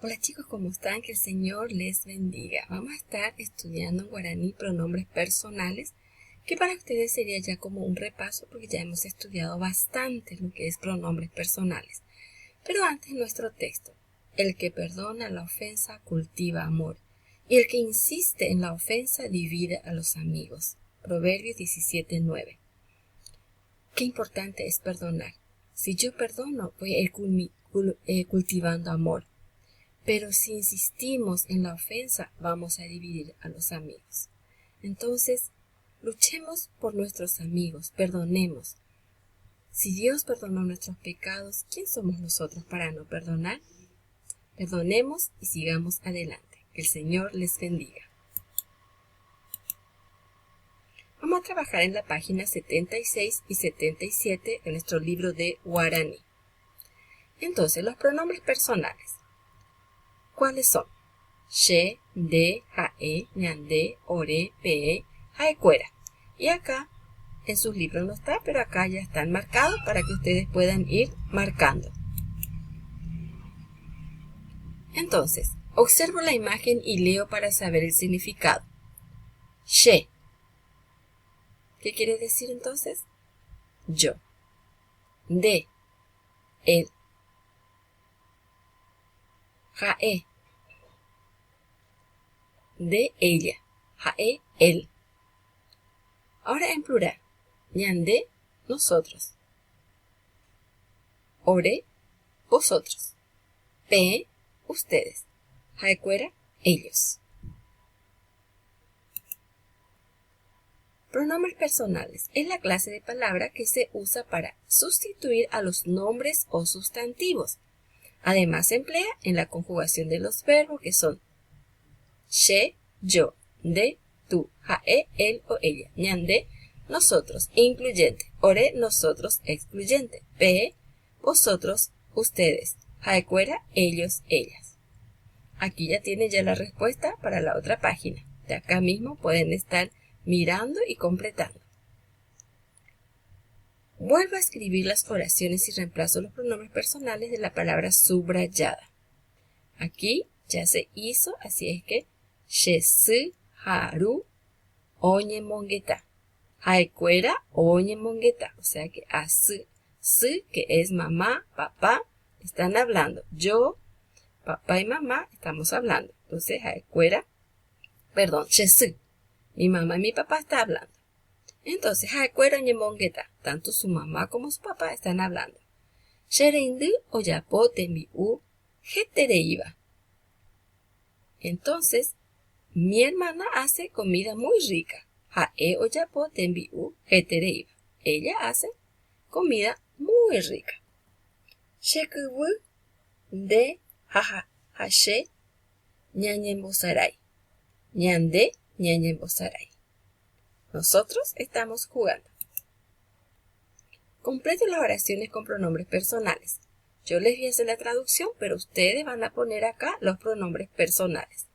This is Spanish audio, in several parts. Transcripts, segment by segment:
Hola chicos, ¿cómo están? Que el Señor les bendiga. Vamos a estar estudiando en guaraní pronombres personales, que para ustedes sería ya como un repaso porque ya hemos estudiado bastante lo que es pronombres personales. Pero antes nuestro texto. El que perdona la ofensa cultiva amor, y el que insiste en la ofensa divide a los amigos. Proverbios 17:9. Qué importante es perdonar. Si yo perdono, voy a ir cultivando amor. Pero si insistimos en la ofensa, vamos a dividir a los amigos. Entonces, luchemos por nuestros amigos, perdonemos. Si Dios perdonó nuestros pecados, ¿quién somos nosotros para no perdonar? Perdonemos y sigamos adelante. Que el Señor les bendiga. Vamos a trabajar en la página 76 y 77 de nuestro libro de guaraní. Entonces, los pronombres personales. ¿Cuáles son? She, de, jae, ñande, ore, pe, jaecuera. Y acá en sus libros no está, pero acá ya están marcados para que ustedes puedan ir marcando. Entonces, observo la imagen y leo para saber el significado. She. ¿Qué quiere decir entonces? Yo. De. Él. Jae. De ella. Jae, él. Ahora en plural. Ñande, nosotros. Ore, vosotros. Pe, ustedes. Jaecuera, ellos. Pronombres personales es la clase de palabra que se usa para sustituir a los nombres o sustantivos. Además se emplea en la conjugación de los verbos que son she, yo, de, tú, jae, él o ella, ñande, nosotros, incluyente, ore, nosotros, excluyente, pe, vosotros, ustedes, jaecuera, ellos, ellas. Aquí ya tienen ya la respuesta para la otra página. De acá mismo pueden estar mirando y completando. Vuelvo a escribir las oraciones y reemplazo los pronombres personales de la palabra subrayada. Aquí ya se hizo, así es que shesu, haru, oñe mongueta. Jaecuera, oñe mongueta. O sea que asu, su, que es mamá, papá, están hablando. Yo, papá y mamá estamos hablando. Entonces, jaecuera, perdón, shesu. Mi mamá y mi papá están hablando. Entonces, jaecuera oñe mongueta. Tanto su mamá como su papá están hablando. Shereindu oyapo tembiu hetereiba. Entonces, mi hermana hace comida muy rica. Jae oyapo tembiu hetereiba. Ella hace comida muy rica. Shekubu de hashe ñañembosarai. Ñande ñañembosarai. Nosotros estamos jugando. Completo las oraciones con pronombres personales. Yo les voy a hacer la traducción, pero ustedes van a poner acá los pronombres personales.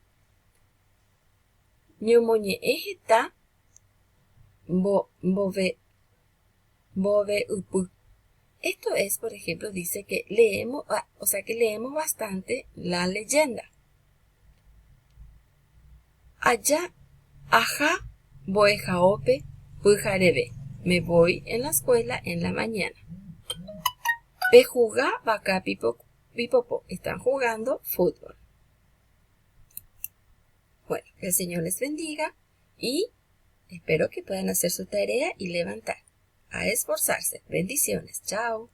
Ñomoñe ejeta bove upu. Esto es, por ejemplo, dice que leemos, leemos bastante la leyenda. Allá, ajá, boejaope, pujarebe. Me voy en la escuela en la mañana. Pejuga, vaca, pipopo. Están jugando fútbol. Bueno, que el Señor les bendiga y espero que puedan hacer su tarea y levantar. A esforzarse. Bendiciones. Chao.